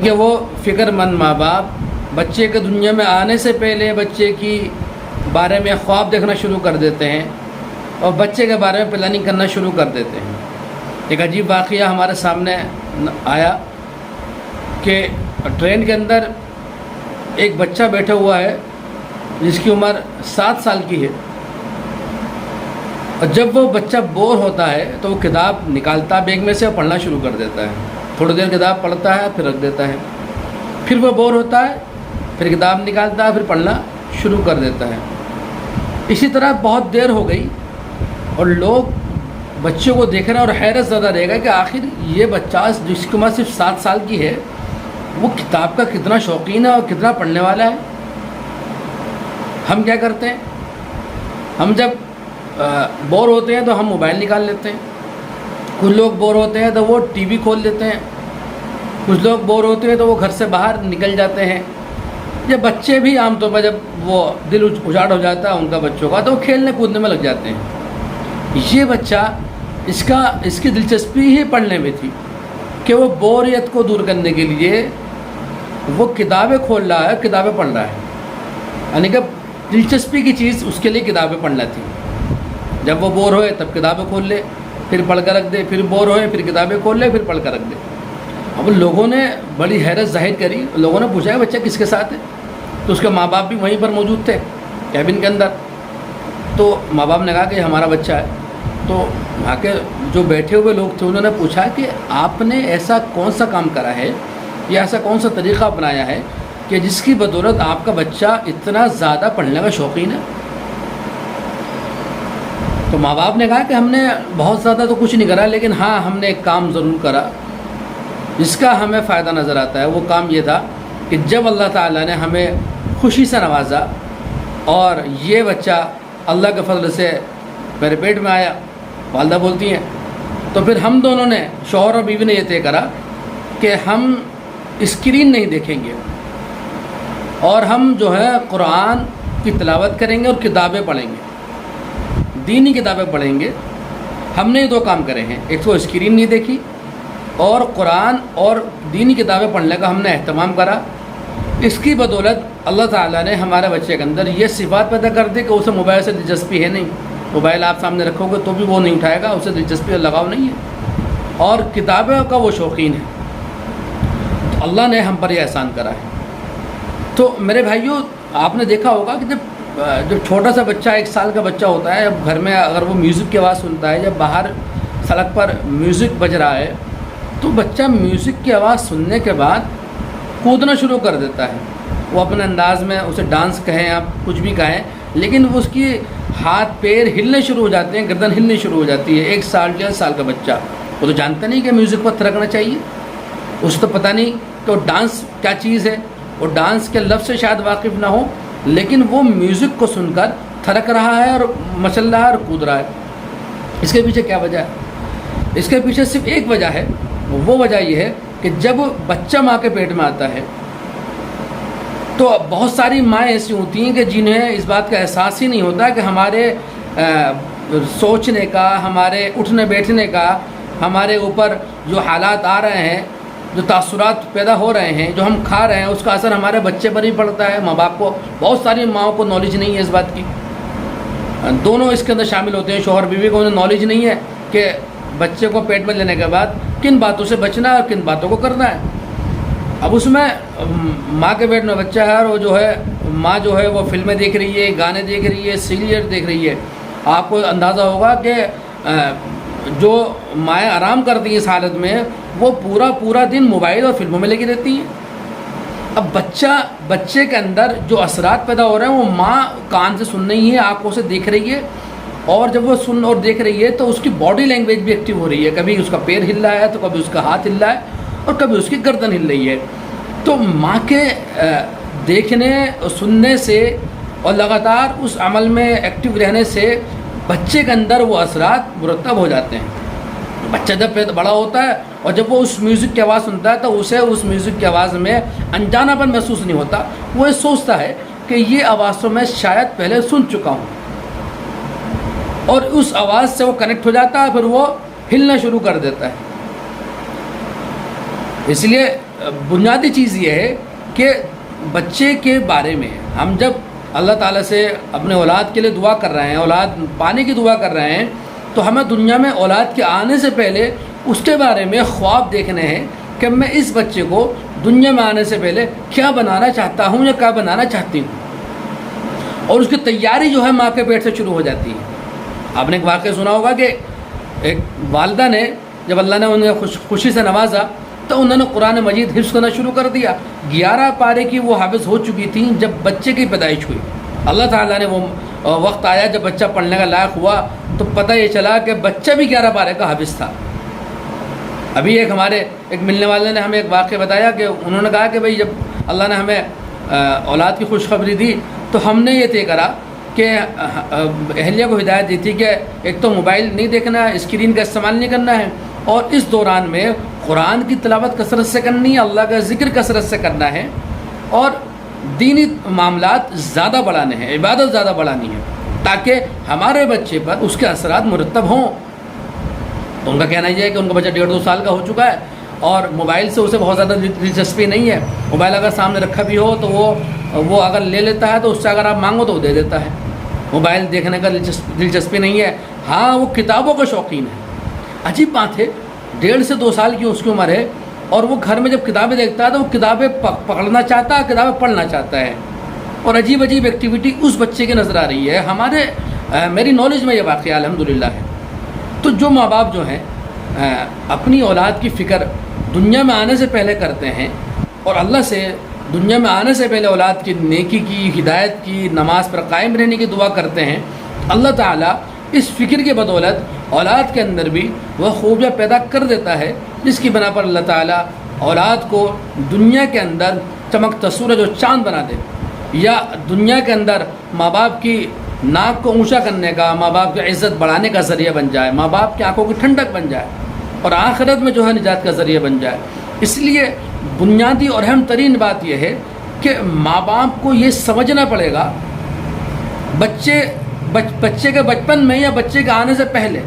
کہ وہ فکر مند ماں باپ بچے کے دنیا میں آنے سے پہلے بچے کی بارے میں خواب دیکھنا شروع کر دیتے ہیں اور بچے کے بارے میں پلاننگ کرنا شروع کر دیتے ہیں۔ ایک عجیب واقعہ ہمارے سامنے آیا کہ ٹرین کے اندر ایک بچہ بیٹھا ہوا ہے جس کی عمر 7 سال کی ہے، اور جب وہ بچہ بور ہوتا ہے تو وہ کتاب نکالتا بیگ میں سے اور پڑھنا شروع کر دیتا ہے۔ تھوڑی دیر کتاب پڑھتا ہے پھر رکھ دیتا ہے، پھر وہ بور ہوتا ہے پھر کتاب نکالتا ہے پھر پڑھنا شروع کر دیتا ہے۔ اسی طرح بہت دیر ہو گئی اور لوگ بچوں کو دیکھ رہے ہیں اور حیرت زدہ رہے گا کہ آخر یہ بچہ جس کی عمر صرف 7 سال کی ہے وہ کتاب کا کتنا شوقین ہے اور کتنا پڑھنے والا ہے۔ ہم کیا کرتے ہیں؟ ہم جب بور ہوتے ہیں تو ہم موبائل نکال لیتے ہیں، کچھ لوگ بور ہوتے ہیں تو وہ ٹی وی کھول لیتے ہیں، کچھ لوگ بور ہوتے ہیں تو وہ گھر سے باہر نکل جاتے ہیں۔ یہ بچے بھی عام طور پر جب وہ دل اجاڑ ہو جاتا ہے ان کا بچوں کا تو وہ کھیلنے کودنے میں لگ جاتے ہیں۔ یہ بچہ اس کی دلچسپی ہی پڑھنے میں تھی کہ وہ بوریت کو دور کرنے کے لیے وہ کتابیں کھول رہا ہے، کتابیں پڑھ رہا ہے، یعنی کہ دلچسپی کی چیز اس کے لیے کتابیں پڑھنا تھی۔ جب وہ بور ہوئے تب کتابیں کھول لے پھر پڑھ کر رکھ دے، پھر بور ہوئے پھر کتابیں کھول لے پھر پڑھ کر رکھ دے۔ اب لوگوں نے بڑی حیرت ظاہر کری، لوگوں نے پوچھا کہ بچہ کس کے ساتھ ہے؟ تو اس کے ماں باپ بھی وہیں پر موجود تھے کیبن کے اندر۔ تو ماں باپ نے کہا کہ یہ ہمارا بچہ ہے۔ تو وہاں کے جو بیٹھے ہوئے لوگ تھے انہوں نے پوچھا کہ آپ نے ایسا کون سا کام کرا ہے یا ایسا کون سا طریقہ اپنایا ہے کہ جس کی بدولت آپ کا بچہ اتنا زیادہ پڑھنے کا شوقین ہے؟ تو ماں باپ نے کہا کہ ہم نے بہت زیادہ تو کچھ نہیں کرا، لیکن ہاں ہم نے ایک کام ضرور کرا جس کا ہمیں فائدہ نظر آتا ہے۔ وہ کام یہ تھا کہ جب اللہ تعالیٰ نے ہمیں خوشی سے نوازا اور یہ بچہ اللہ کے فضل سے میرے پیٹ میں آیا، والدہ بولتی ہیں، تو پھر ہم دونوں نے، شوہر اور بیوی نے یہ طے کرا کہ ہم اسکرین نہیں دیکھیں گے اور ہم جو ہے قرآن کی تلاوت کریں گے اور کتابیں پڑھیں گے، دینی کتابیں پڑھیں گے۔ ہم نے یہ 2 کام کرے ہیں، ایک تو اسکرین نہیں دیکھی اور قرآن اور دینی کتابیں پڑھنے کا ہم نے اہتمام کرا۔ اس کی بدولت اللہ تعالیٰ نے ہمارے بچے کے اندر یہ صفات پیدا کر دی کہ اسے موبائل سے دلچسپی ہے نہیں، موبائل آپ سامنے رکھو گے تو بھی وہ نہیں اٹھائے گا، اسے دلچسپی اور لگاؤ نہیں ہے، اور کتابوں کا وہ شوقین ہے۔ تو اللہ نے ہم پر یہ احسان کرا ہے۔ تو میرے بھائیوں، آپ نے دیکھا ہوگا کہ جب چھوٹا سا بچہ 1 سال کا بچہ ہوتا ہے، جب گھر میں اگر وہ میوزک کی آواز سنتا ہے، جب باہر سڑک پر میوزک بج رہا ہے تو بچہ میوزک کی آواز سننے کے بعد کودنا شروع کر دیتا ہے۔ وہ اپنے انداز میں اسے ڈانس کہیں آپ کچھ بھی کہیں، لیکن اس کی ہاتھ پیر ہلنے شروع ہو جاتے ہیں، گردن ہلنی شروع ہو جاتی ہے۔ 1 سال 1.5 سال کا بچہ وہ تو جانتا نہیں کہ میوزک پر تھرکنا چاہیے، اسے تو پتہ نہیں کہ وہ ڈانس کیا چیز ہے، وہ ڈانس کے لفظ سے شاید واقف نہ ہو، لیکن وہ میوزک کو سن کر تھرک رہا ہے اور مچل رہا ہے اور کود رہا ہے۔ اس کے پیچھے کیا وجہ ہے؟ اس کے پیچھے صرف ایک وجہ ہے، وہ وجہ یہ ہے کہ جب بچہ ماں کے پیٹ میں آتا ہے تو بہت ساری مائیں ایسی ہوتی ہیں کہ جنہیں اس بات کا احساس ہی نہیں ہوتا کہ ہمارے سوچنے کا، ہمارے اٹھنے بیٹھنے کا، ہمارے اوپر جو حالات آ رہے ہیں، جو تاثرات پیدا ہو رہے ہیں، جو ہم کھا رہے ہیں، اس کا اثر ہمارے بچے پر ہی پڑتا ہے۔ ماں باپ کو، بہت ساری ماؤں کو نالج نہیں ہے اس بات کی، دونوں اس کے اندر شامل ہوتے ہیں، شوہر بیوی کو انہیں نالج نہیں ہے کہ بچے کو پیٹ میں لینے کے بعد کن باتوں سے بچنا ہے اور کن باتوں کو کرنا ہے۔ اب اس میں ماں کے پیٹ میں بچہ ہے اور وہ جو ہے ماں جو ہے وہ فلمیں دیکھ رہی ہے، گانے دیکھ رہی ہے، سیریل دیکھ رہی ہے۔ آپ کو اندازہ ہوگا کہ جو مائیں آرام کرتی ہیں اس حالت میں، وہ پورا دن موبائل اور فلموں میں لگی رہتی ہیں۔ اب بچے کے اندر جو اثرات پیدا ہو رہے ہیں وہ ماں کان سے سن رہی ہے، آنکھوں سے دیکھ رہی ہے، اور جب وہ سن اور دیکھ رہی ہے تو اس کی باڈی لینگویج بھی ایکٹیو ہو رہی ہے، کبھی اس کا پیر ہل رہا ہے تو کبھی اس کا ہاتھ ہل رہا ہے اور کبھی اس کی گردن ہل رہی ہے۔ تو ماں کے دیکھنے اور سننے سے اور لگاتار اس عمل میں ایکٹیو رہنے سے بچے کے اندر وہ اثرات مرتب ہو جاتے ہیں۔ بچہ جب بڑا ہوتا ہے اور جب وہ اس میوزک کی آواز سنتا ہے تو اسے اس میوزک کی آواز میں انجانا پن محسوس نہیں ہوتا، وہ یہ سوچتا ہے کہ یہ آواز تو میں شاید پہلے سن چکا ہوں، اور اس آواز سے وہ کنیکٹ ہو جاتا ہے، پھر وہ ہلنا شروع کر دیتا ہے۔ اس لیے بنیادی چیز یہ ہے کہ بچے کے بارے میں ہم جب اللہ تعالیٰ سے اپنے اولاد کے لیے دعا کر رہے ہیں، اولاد پانے کی دعا کر رہے ہیں، تو ہمیں دنیا میں اولاد کے آنے سے پہلے اس کے بارے میں خواب دیکھنے ہیں کہ میں اس بچے کو دنیا میں آنے سے پہلے کیا بنانا چاہتا ہوں یا کیا بنانا چاہتی ہوں، اور اس کی تیاری جو ہے ماں کے پیٹ سے شروع ہو جاتی ہے۔ آپ نے ایک واقعہ سنا ہوگا کہ ایک والدہ نے جب اللہ نے انہیں خوشی سے نوازا تو انہوں نے قرآن مجید حفظ کرنا شروع کر دیا۔ 11 پارے کی وہ حافظ ہو چکی تھیں جب بچے کی پیدائش ہوئی۔ اللہ تعالیٰ نے وہ وقت آیا جب بچہ پڑھنے کا لائق ہوا تو پتہ یہ چلا کہ بچہ بھی 11 پارے کا حافظ تھا۔ ابھی ایک ملنے والے نے ہمیں ایک واقعہ بتایا کہ انہوں نے کہا کہ بھئی جب اللہ نے ہمیں اولاد کی خوشخبری دی تو ہم نے یہ طے کرا کہ اہلیہ کو ہدایت دی تھی کہ ایک تو موبائل نہیں دیکھنا ہے، اسکرین کا استعمال نہیں کرنا ہے، اور اس دوران میں قرآن کی تلاوت کثرت سے کرنی ہے، اللہ کا ذکر کثرت سے کرنا ہے، اور دینی معاملات زیادہ بڑھانے ہیں، عبادت زیادہ بڑھانی ہے تاکہ ہمارے بچے پر اس کے اثرات مرتب ہوں۔ تو ان کا کہنا یہ ہے کہ ان کا بچہ 1.5-2 سال کا ہو چکا ہے اور موبائل سے اسے بہت زیادہ دلچسپی نہیں ہے۔ موبائل اگر سامنے رکھا بھی ہو تو وہ اگر لے لیتا ہے تو اس سے اگر آپ مانگو تو وہ دے دیتا ہے۔ موبائل دیکھنے کا دلچسپی نہیں ہے۔ ہاں وہ کتابوں کا شوقین ہے۔ عجیب بات ہے، 1.5 سے 2 سال کی اس کی عمر ہے اور وہ گھر میں جب کتابیں دیکھتا ہے تو وہ کتابیں پکڑنا چاہتا ہے، کتابیں پڑھنا چاہتا ہے، اور عجیب ایکٹیویٹی اس بچے کی نظر آ رہی ہے۔ میری نالج میں یہ واقعہ الحمدللہ ہے۔ تو جو ماں باپ جو ہیں اپنی اولاد کی فکر دنیا میں آنے سے پہلے کرتے ہیں اور اللہ سے دنیا میں آنے سے پہلے اولاد کی نیکی کی، ہدایت کی، نماز پر قائم رہنے کی دعا کرتے ہیں، اللہ تعالیٰ اس فکر کے بدولت اولاد کے اندر بھی وہ خوبیاں پیدا کر دیتا ہے، جس کی بنا پر اللہ تعالیٰ اولاد کو دنیا کے اندر چمکتا سورج اور چاند بنا دے، یا دنیا کے اندر ماں باپ کی ناک کو اونچا کرنے کا، ماں باپ کی عزت بڑھانے کا ذریعہ بن جائے، ماں باپ کی آنکھوں کی ٹھنڈک بن جائے، اور آخرت میں جو ہے نجات کا ذریعہ بن جائے۔ اس لیے بنیادی اور اہم ترین بات یہ ہے کہ ماں باپ کو یہ سمجھنا پڑے گا بچے کے بچپن میں یا بچے کے آنے سے پہلے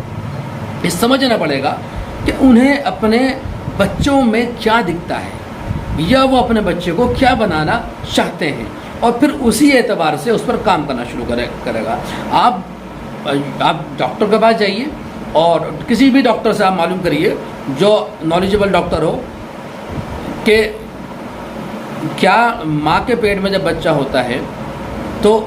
یہ سمجھنا پڑے گا کہ انہیں اپنے بچوں میں کیا دکھتا ہے یا وہ اپنے بچے کو کیا بنانا چاہتے ہیں، اور پھر اسی اعتبار سے اس پر کام کرنا شروع کرے گا۔ آپ ڈاکٹر کے پاس جائیے اور کسی بھی ڈاکٹر سے آپ معلوم کریے جو نالجبل ڈاکٹر ہو کہ کیا ماں کے پیٹ میں جب بچہ ہوتا ہے تو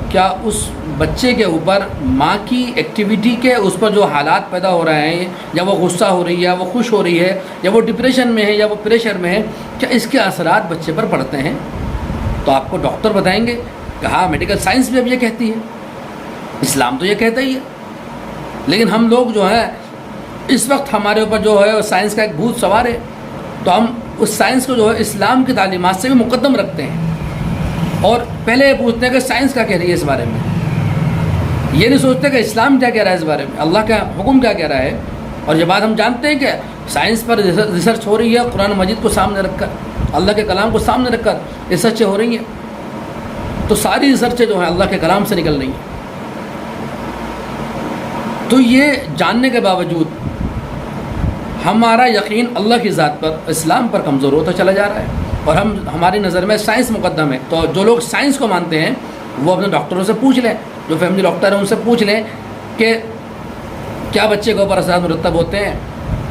کیا اس بچے کے اوپر ماں کی ایکٹیویٹی کے اس پر جو حالات پیدا ہو رہے ہیں، یا وہ غصہ ہو رہی ہے، یا وہ خوش ہو رہی ہے، یا وہ ڈپریشن میں ہے، یا وہ پریشر میں ہے، کیا اس کے اثرات بچے پر پڑتے ہیں؟ تو آپ کو ڈاکٹر بتائیں گے کہ ہاں میڈیکل سائنس بھی اب یہ کہتی ہے، اسلام تو یہ کہتا ہی ہے، لیکن ہم لوگ جو ہیں اس وقت ہمارے اوپر جو ہے سائنس کا ایک بھوت سوار ہے، تو ہم اس سائنس کو جو ہے اسلام کی تعلیمات سے بھی مقدم رکھتے ہیں، اور پہلے یہ پوچھتے ہیں کہ سائنس کیا کہہ رہی ہے اس بارے میں، یہ نہیں سوچتے کہ اسلام کیا کہہ رہا ہے اس بارے میں، اللہ کا حکم کیا کہہ رہا ہے۔ اور یہ بات ہم جانتے ہیں کہ سائنس پر ریسرچ ہو رہی ہے، قرآن مجید کو سامنے رکھ کر، اللہ کے کلام کو سامنے رکھ کر ریسرچیں ہو رہی ہیں، تو ساری ریسرچیں جو ہیں اللہ کے کلام سے نکل رہی ہیں۔ تو یہ جاننے کے باوجود ہمارا یقین اللہ کی ذات پر، اسلام پر کمزور ہوتا چلا جا رہا ہے، اور ہماری نظر میں سائنس مقدم ہے۔ تو جو لوگ سائنس کو مانتے ہیں وہ اپنے ڈاکٹروں سے پوچھ لیں، جو فیملی ڈاکٹر ہیں ان سے پوچھ لیں کہ کیا بچے کے اوپر اثرات مرتب ہوتے ہیں۔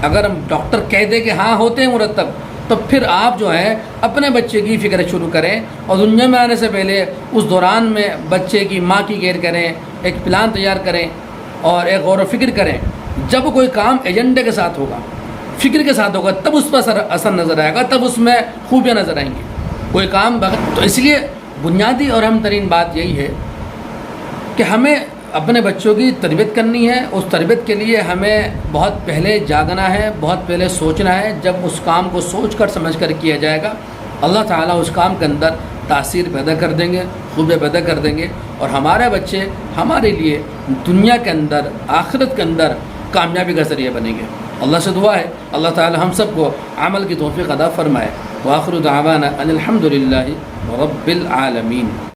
اگر ڈاکٹر کہہ دے کہ ہاں ہوتے ہیں مرتب، تو پھر آپ جو ہے اپنے بچے کی فکر شروع کریں، اور دنیا میں آنے سے پہلے اس دوران میں بچے کی ماں کی کیئر کریں، ایک پلان تیار کریں اور ایک غور و فکر کریں۔ جب کوئی کام ایجنڈے کے ساتھ ہوگا، فکر کے ساتھ ہوگا، تب اس پر اثر نظر آئے گا، تب اس میں خوبیاں نظر آئیں گی۔ کوئی کام تو اس لیے بنیادی اور اہم ترین بات یہی ہے کہ ہمیں اپنے بچوں کی تربیت کرنی ہے۔ اس تربیت کے لیے ہمیں بہت پہلے جاگنا ہے، بہت پہلے سوچنا ہے۔ جب اس کام کو سوچ کر سمجھ کر کیا جائے گا، اللہ تعالیٰ اس کام کے اندر تاثیر پیدا کر دیں گے، خوبیاں پیدا کر دیں گے، اور ہمارے بچے ہمارے لیے دنیا کے اندر، آخرت کے اندر کامیابی کا ذریعہ بنیں گے۔ اللہ سے دعا ہے اللہ تعالیٰ ہم سب کو عمل کی توفیق عطا فرمائے۔ وآخر دعوانا ان الحمد للہ رب العالمین۔